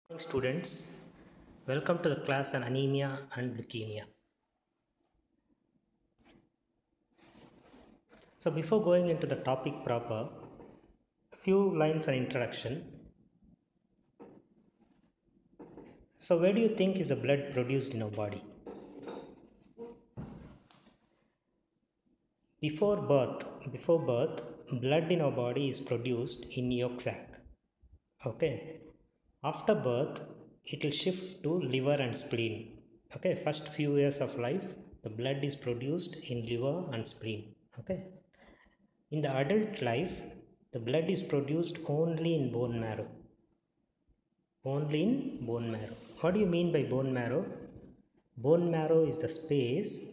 Morning students, welcome to the class on anemia and leukemia. So before going into the topic proper, a few lines on introduction. So where do you think is the blood produced in our body? Before birth, blood in our body is produced in yolk sac. Okay. After birth, it will shift to liver and spleen. Okay. First few years of life, the blood is produced in liver and spleen. Okay. In the adult life, the blood is produced only in bone marrow. Only in bone marrow. What do you mean by bone marrow? Bone marrow is the space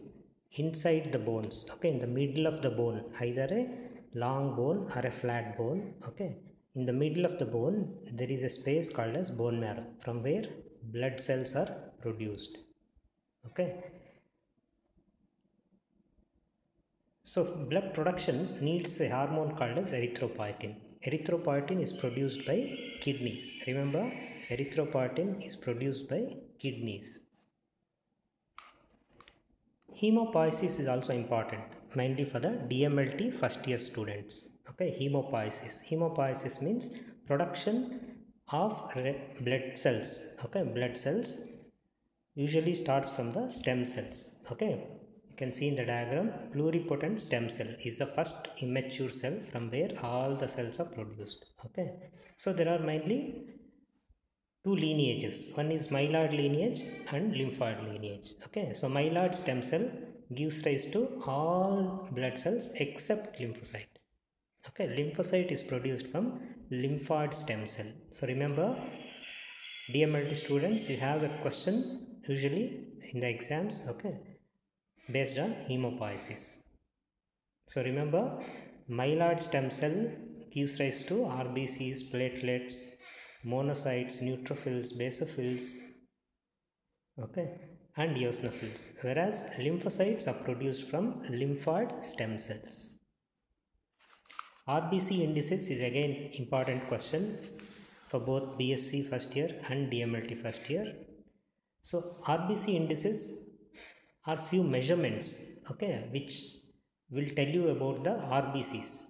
inside the bones, okay, in the middle of the bone, either a long bone or a flat bone, okay. In the middle of the bone, there is a space called as bone marrow, from where blood cells are produced, okay. So blood production needs a hormone called as erythropoietin. Erythropoietin is produced by kidneys. Remember, erythropoietin is produced by kidneys. Hemopoiesis is also important, mainly for the DMLT first year students. Okay, hemopoiesis. Hemopoiesis means production of red blood cells. Okay, blood cells usually starts from the stem cells. Okay, you can see in the diagram, pluripotent stem cell is the first immature cell from where all the cells are produced. Okay, so there are mainly two lineages. One is myeloid lineage and lymphoid lineage. Okay, so myeloid stem cell gives rise to all blood cells except lymphocyte. Okay, lymphocyte is produced from lymphoid stem cell. So remember, DMLT students, you have a question usually in the exams, okay, based on hemopoiesis. So remember, myeloid stem cell gives rise to RBCs, platelets, monocytes, neutrophils, basophils, okay, and eosinophils, whereas lymphocytes are produced from lymphoid stem cells. RBC indices is again important question for both BSc first year and DMLT first year. So RBC indices are few measurements, okay, which will tell you about the RBCs.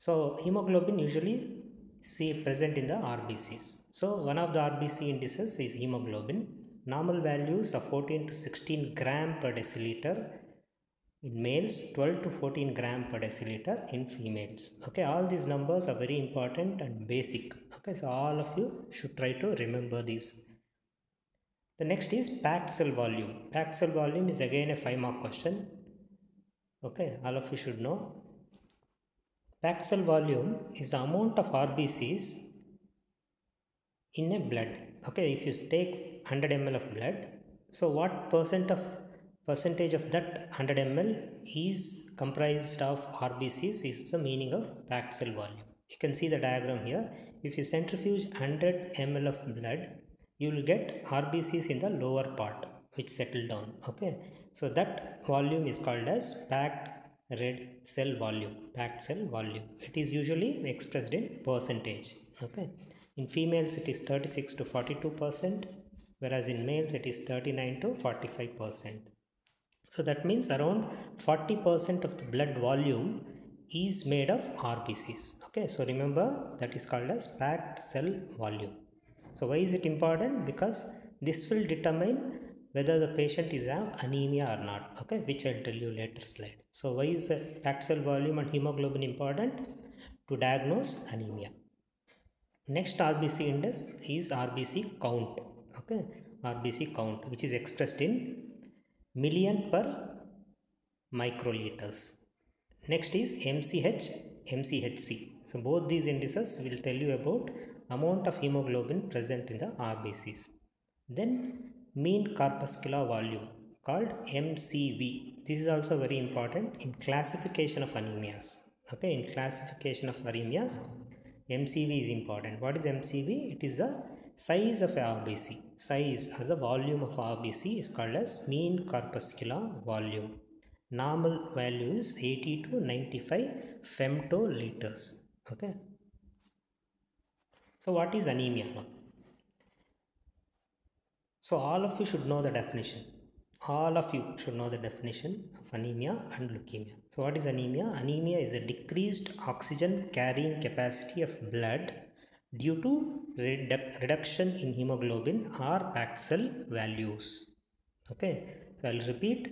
So hemoglobin usually see present in the RBCs. So one of the RBC indices is hemoglobin. Normal values are 14 to 16 gram per deciliter in males, 12 to 14 gram per deciliter in females. Okay, all these numbers are very important and basic. Okay, so all of you should try to remember these. The next is packed cell volume. Packed cell volume is again a 5-mark question. Okay, all of you should know. Packed cell volume is the amount of RBCs in a blood. Okay, if you take 100 ml of blood, so what percentage of that 100 ml is comprised of RBCs is the meaning of packed cell volume. You can see the diagram here. If you centrifuge 100 ml of blood, you will get RBCs in the lower part which settle down. Okay, so that volume is called as packed red cell volume, packed cell volume. It is usually expressed in percentage. Okay, in females it is 36 to 42%, whereas in males it is 39 to 45%. So that means around 40% of the blood volume is made of RBCs. Okay, so remember that is called as packed cell volume. So why is it important? Because this will determine whether the patient is anemia or not. Okay, which I'll tell you later slide. So why is the packed cell volume and hemoglobin important? To diagnose anemia. Next RBC index is RBC count. Okay, RBC count, which is expressed in million per microliters. Next is MCH, MCHC. So both these indices will tell you about amount of hemoglobin present in the RBCs. Then mean corpuscular volume called MCV. This is also very important in classification of anemias. Okay, in classification of anemias, MCV is important. What is MCV? It is the size of RBC. Size or the volume of RBC is called as mean corpuscular volume. Normal value is 80 to 95 femtoliters. Okay. So what is anemia now? So all of you should know the definition. All of you should know the definition of anemia and leukemia. So what is anemia? Anemia is a decreased oxygen carrying capacity of blood due to reduction in hemoglobin or packed cell values. Okay, so I'll repeat.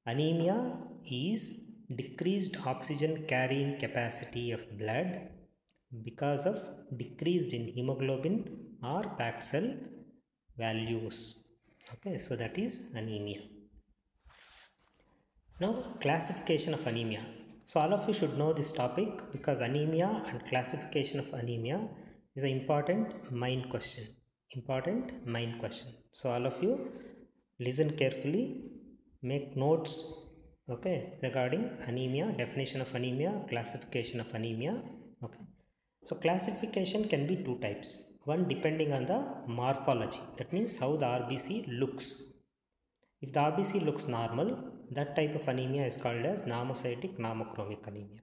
Anemia is decreased oxygen carrying capacity of blood because of decreased in hemoglobin or packed cell values. Okay, so that is anemia. Now classification of anemia. So all of you should know this topic because anemia and classification of anemia is an important mind question. So all of you listen carefully, make notes, okay, regarding anemia, definition of anemia, classification of anemia. Okay, so classification can be two types. One depending on the morphology, that means how the RBC looks. If the RBC looks normal, that type of anemia is called as normocytic normochromic anemia.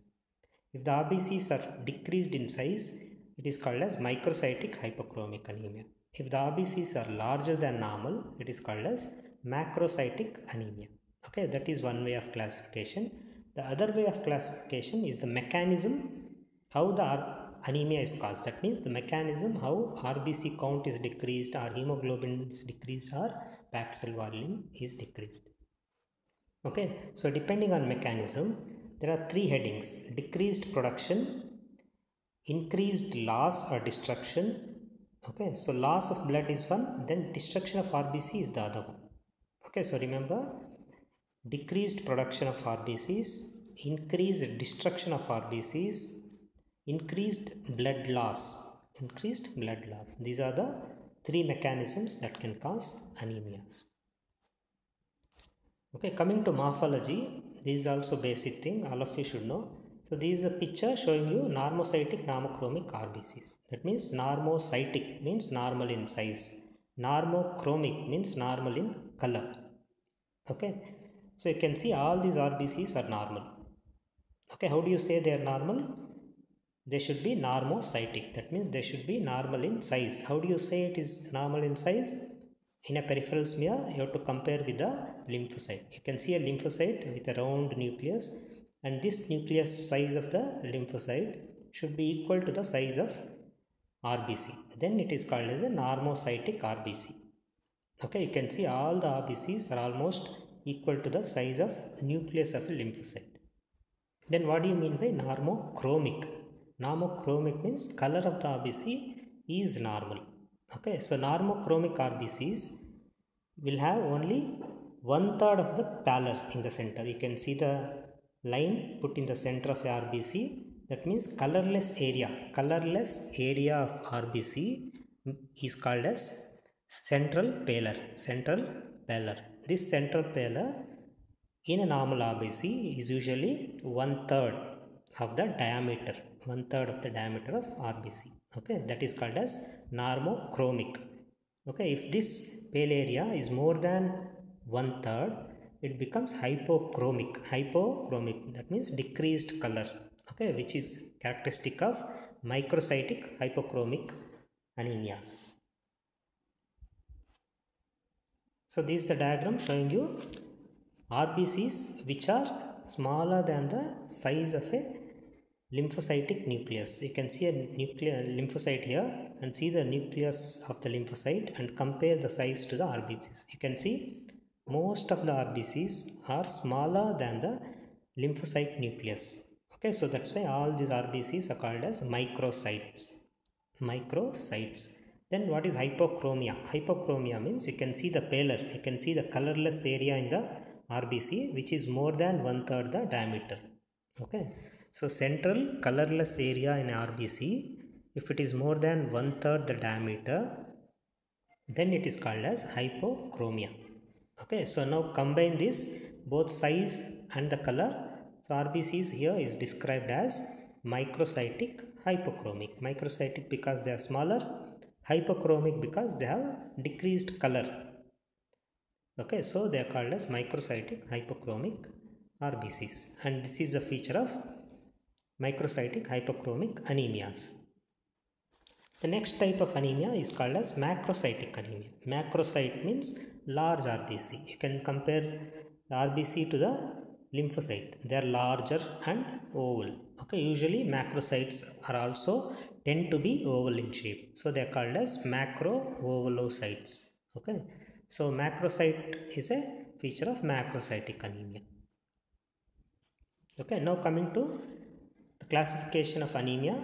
If the RBCs are decreased in size, it is called as microcytic hypochromic anemia. If the RBCs are larger than normal, it is called as macrocytic anemia. Okay, that is one way of classification. The other way of classification is the mechanism how the anemia is caused. That means the mechanism how RBC count is decreased or hemoglobin is decreased or packed cell volume is decreased. Okay, so depending on mechanism, there are three headings: decreased production, increased loss or destruction. Okay, so loss of blood is one, then destruction of RBC is the other one. Okay, so remember, decreased production of RBCs, increased destruction of RBCs, increased blood loss. These are the three mechanisms that can cause anemias. Okay, coming to morphology, this is also basic thing all of you should know. So this is a picture showing you normocytic normochromic RBCs. That means normocytic means normal in size. Normochromic means normal in color. Okay, so you can see all these RBCs are normal. Okay, how do you say they are normal? They should be normocytic. That means they should be normal in size. How do you say it is normal in size? In a peripheral smear, you have to compare with the lymphocyte. You can see a lymphocyte with a round nucleus, and this nucleus size of the lymphocyte should be equal to the size of RBC. Then it is called as a normocytic RBC. Okay, you can see all the RBCs are almost equal to the size of nucleus of a lymphocyte. Then what do you mean by normochromic? Normochromic means color of the RBC is normal. Okay, so normochromic RBCs will have only 1/3 of the pallor in the center. You can see the line put in the center of the RBC. That means colorless area. Colorless area of RBC is called as central pallor. This central pallor in a normal RBC is usually 1/3 of the diameter. 1/3 of the diameter of RBC. Okay, that is called as normochromic. Okay, if this pale area is more than 1/3, it becomes hypochromic. That means decreased color. Okay, which is characteristic of microcytic hypochromic anemias. So this is the diagram showing you RBCs which are smaller than the size of a lymphocytic nucleus. You can see a lymphocyte here and see the nucleus of the lymphocyte and compare the size to the RBCs. You can see most of the RBCs are smaller than the lymphocyte nucleus. Okay, so that's why all these RBCs are called as microcytes. Then what is hypochromia? Hypochromia means you can see the pallor, you can see the colorless area in the RBC which is more than 1/3 the diameter. Okay, so central colorless area in RBC, if it is more than 1/3 the diameter, then it is called as hypochromia. Okay, so now combine this both size and the color. So RBCs here is described as microcytic hypochromic. Microcytic because they are smaller, hypochromic because they have decreased color. Okay, so they are called as microcytic hypochromic RBCs, and this is a feature of microcytic hypochromic anemias. The next type of anemia is called as macrocytic anemia. Macrocyte means large RBC. You can compare the RBC to the lymphocyte. They are larger and oval. Okay, usually macrocytes are also tend to be oval in shape. So they are called as macroovalocytes. Okay, so macrocyte is a feature of macrocytic anemia. Okay, now coming to the classification of anemia.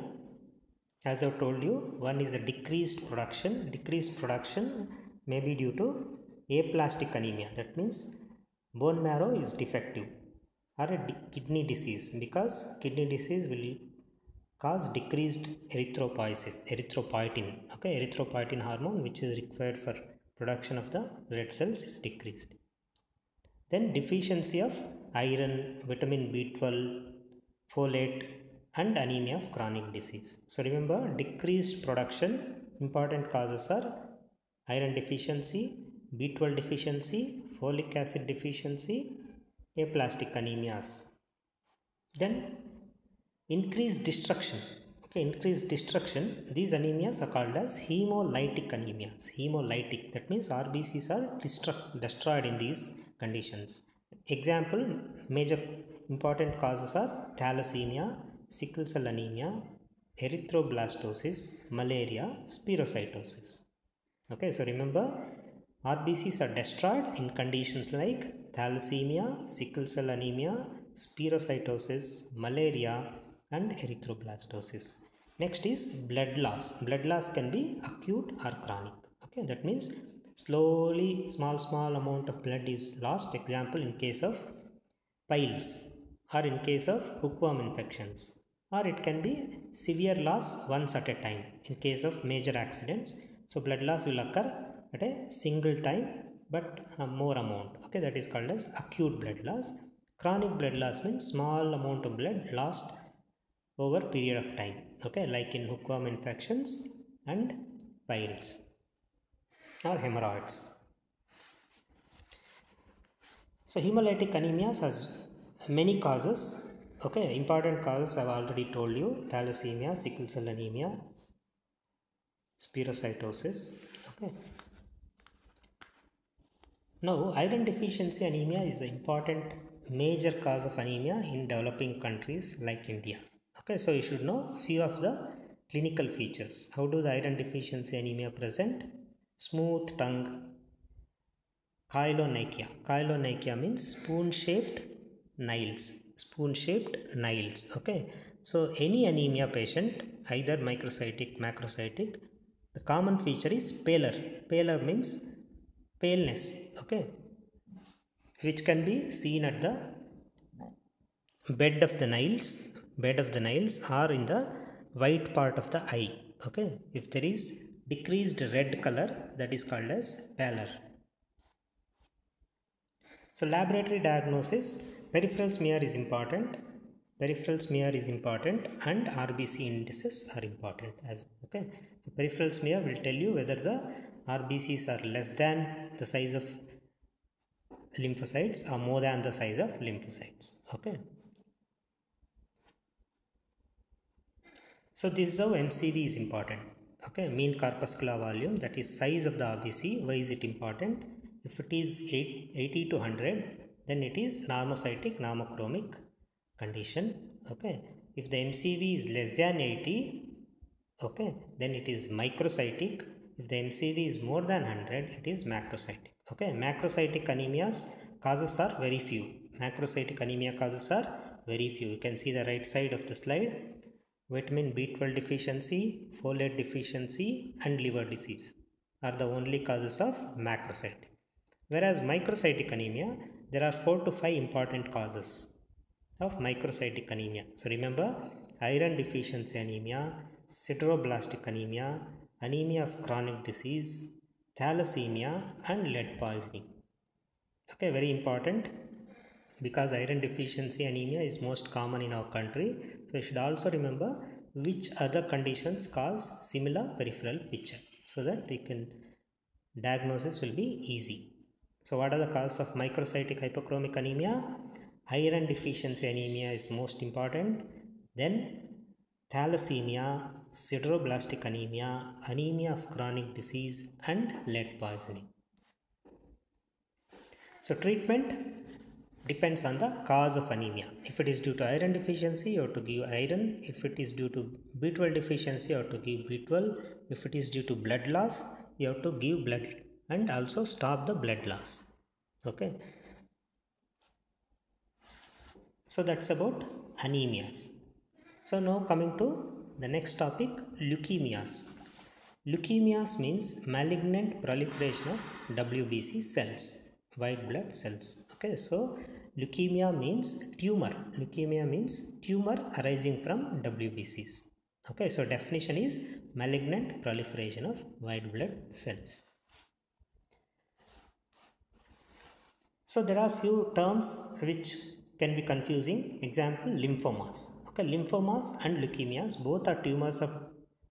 As I told you, one is a decreased production. Decreased production may be due to aplastic anemia. That means bone marrow is defective, or a kidney disease, because kidney disease will cause decreased erythropoietin. Okay, erythropoietin hormone, which is required for production of the red cells, is decreased. Then deficiency of iron, vitamin B12, folate, and anemia of chronic disease. So remember, decreased production, important causes are iron deficiency, B12 deficiency, folic acid deficiency, aplastic anemias. Then increased destruction. Okay, increased destruction, these anemias are called as hemolytic anemias. Hemolytic, that means RBCs are destroyed in these conditions. Example, major important causes are thalassemia, sickle cell anemia, erythroblastosis, malaria, spherocytosis. Okay, so remember, RBCs are destroyed in conditions like thalassemia, sickle cell anemia, spherocytosis, malaria, and erythroblastosis. Next is blood loss. Blood loss can be acute or chronic. Okay, that means slowly small amount of blood is lost. Example, in case of piles, or in case of hookworm infections, or it can be severe loss once at a time in case of major accidents. So blood loss will occur at a single time, but more amount. Okay, that is called as acute blood loss. Chronic blood loss means small amount of blood lost over period of time. Okay, like in hookworm infections and piles or hemorrhoids. So hemolytic anemias has many causes. Okay, important causes I've already told you: thalassemia, sickle cell anemia, spherocytosis. Okay. Now, iron deficiency anemia is an important major cause of anemia in developing countries like India. Okay, so you should know few of the clinical features. How do the iron deficiency anemia present? Smooth tongue. Chylonychia. Chylonychia means spoon-shaped nails. Spoon-shaped nails. Okay. So any anemia patient, either microcytic, macrocytic, the common feature is pallor. Pallor means paleness. Okay. Which can be seen at the bed of the nails or in the white part of the eye. Okay. If there is decreased red color, that is called as pallor. So laboratory diagnosis, peripheral smear is important. Peripheral smear is important, and RBC indices are important as okay. So peripheral smear will tell you whether the RBCs are less than the size of lymphocytes or more than the size of lymphocytes. Okay. So this is how MCV is important. Okay, mean corpuscular volume, that is size of the RBC. Why is it important? If it is 80 to 100, then it is normocytic normochromic condition. Okay, if the MCV is less than 80, okay, then it is microcytic. If the MCV is more than 100, it is macrocytic. Okay, macrocytic anemias causes are very few. Macrocytic anemia causes are very few. You can see the right side of the slide. Vitamin B12 deficiency, folate deficiency, and liver disease are the only causes of macrocytic. Whereas microcytic anemia, there are 4 to 5 important causes of microcytic anemia. So remember, iron deficiency anemia, sideroblastic anemia, anemia of chronic disease, thalassemia, and lead poisoning. Okay, very important, because iron deficiency anemia is most common in our country. So you should also remember which other conditions cause similar peripheral picture, so that you can diagnosis will be easy. So what are the causes of microcytic hypochromic anemia? Iron deficiency anemia is most important. Then thalassemia, sideroblastic anemia, anemia of chronic disease, and lead poisoning. So treatment depends on the cause of anemia. If it is due to iron deficiency, you have to give iron. If it is due to B12 deficiency, you have to give B12. If it is due to blood loss, you have to give blood and also stop the blood loss. Okay. So that's about anemias. So now coming to the next topic, leukemias. Leukemias means malignant proliferation of WBC cells, white blood cells. Okay, so leukemia means tumor. Leukemia means tumor arising from WBCs. Okay, so definition is malignant proliferation of white blood cells. So there are few terms which can be confusing. Example, lymphomas. Okay, lymphomas and leukemias both are tumors of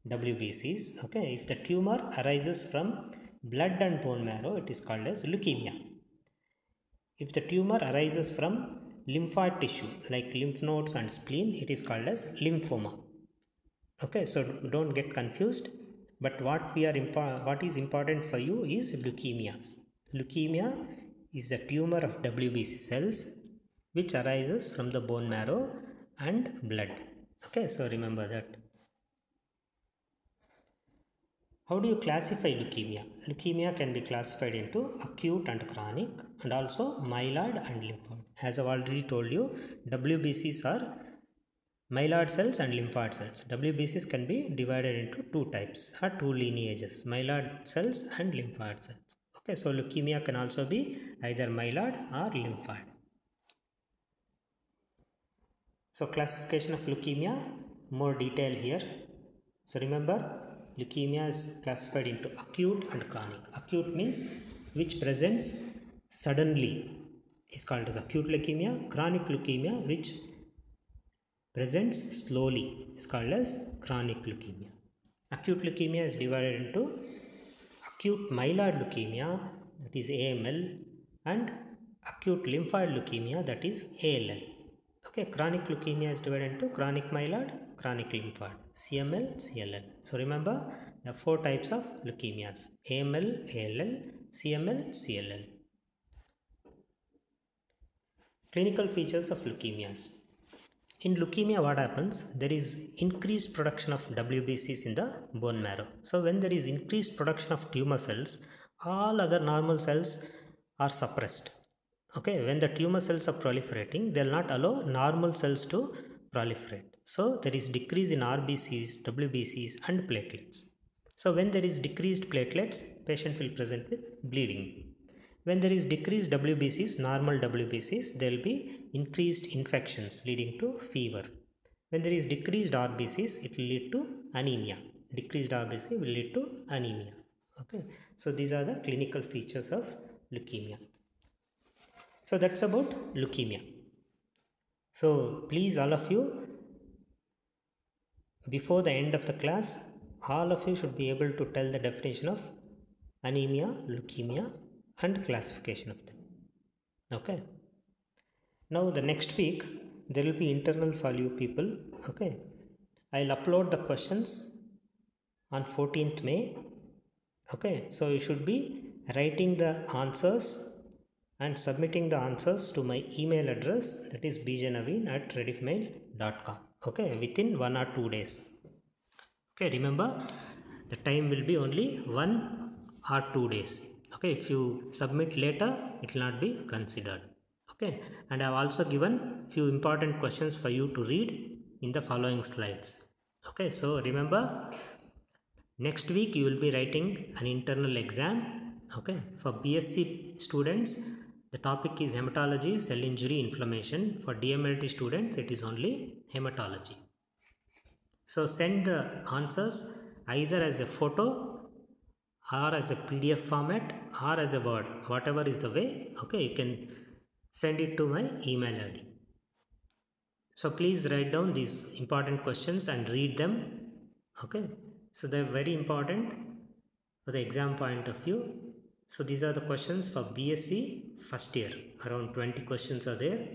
WBCs. Okay, if the tumor arises from blood and bone marrow, it is called as leukemia. If the tumor arises from lymphoid tissue like lymph nodes and spleen, it is called as lymphoma. Okay, so don't get confused. But what is important for you is leukemias. Leukemia is the tumor of WBC cells which arises from the bone marrow and blood. Okay, so remember that. How do you classify leukemia? Leukemia can be classified into acute and chronic, and also myeloid and lymphoid. As I've already told you, WBCs are myeloid cells and lymphoid cells. WBCs can be divided into two types or two lineages, myeloid cells and lymphoid cells. Okay, so leukemia can also be either myeloid or lymphoid. So classification of leukemia, more detail here. So remember, leukemia is classified into acute and chronic. Acute means which presents suddenly is called as acute leukemia. Chronic leukemia which presents slowly is called as chronic leukemia. Acute leukemia is divided into acute myeloid leukemia, that is AML, and acute lymphoid leukemia, that is ALL. Okay, chronic leukemia is divided into chronic myeloid, chronic lymphoid, CML, CLL. So remember the four types of leukemias: AML, ALL, CML, CLL. Clinical features of leukemias. In leukemia, what happens? There is increased production of WBCs in the bone marrow. So when there is increased production of tumor cells, all other normal cells are suppressed. Okay, when the tumor cells are proliferating, they will not allow normal cells to proliferate. So there is decrease in RBCs, WBCs and platelets. So when there is decreased platelets, patient will present with bleeding. When there is decreased WBCs, normal WBCs, there will be increased infections leading to fever. When there is decreased RBCs, it will lead to anemia. Decreased RBC will lead to anemia. Okay, so these are the clinical features of leukemia. So that's about leukemia. So please, all of you, before the end of the class, all of you should be able to tell the definition of anemia, leukemia and classification of them. Okay. Now the next week there will be internal for you people. Okay. I'll upload the questions on 14th May. Okay. So you should be writing the answers and submitting the answers to my email address, that is bjnaveen@rediffmail.com. Okay. Within 1 or 2 days. Okay. Remember, the time will be only 1 or 2 days. Okay, if you submit later, it will not be considered. Okay, and I have also given few important questions for you to read in the following slides. Okay, so remember, next week you will be writing an internal exam. Okay, for BSc students, the topic is hematology, cell injury, inflammation. For DMLT students, it is only hematology. So send the answers either as a photo or as a PDF format or as a Word, whatever is the way. Okay, you can send it to my email ID. So please write down these important questions and read them. Okay, so they're very important for the exam point of view. So these are the questions for BSc first year. Around 20 questions are there.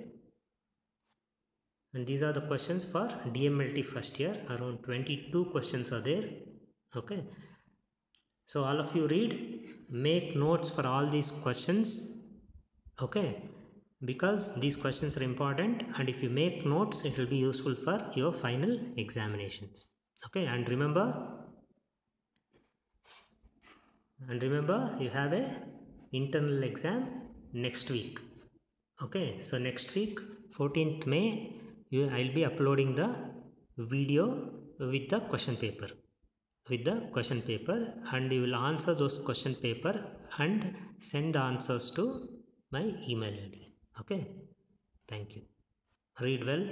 And these are the questions for DMLT first year. Around 22 questions are there. Okay. So all of you read, make notes for all these questions. Okay. Because these questions are important, and if you make notes, it will be useful for your final examinations. Okay. And remember you have a internal exam next week. Okay. So next week, 14th May, I'll be uploading the video with the question paper. And you will answer those question paper and send the answers to my email ID. Okay. Thank you. Read well.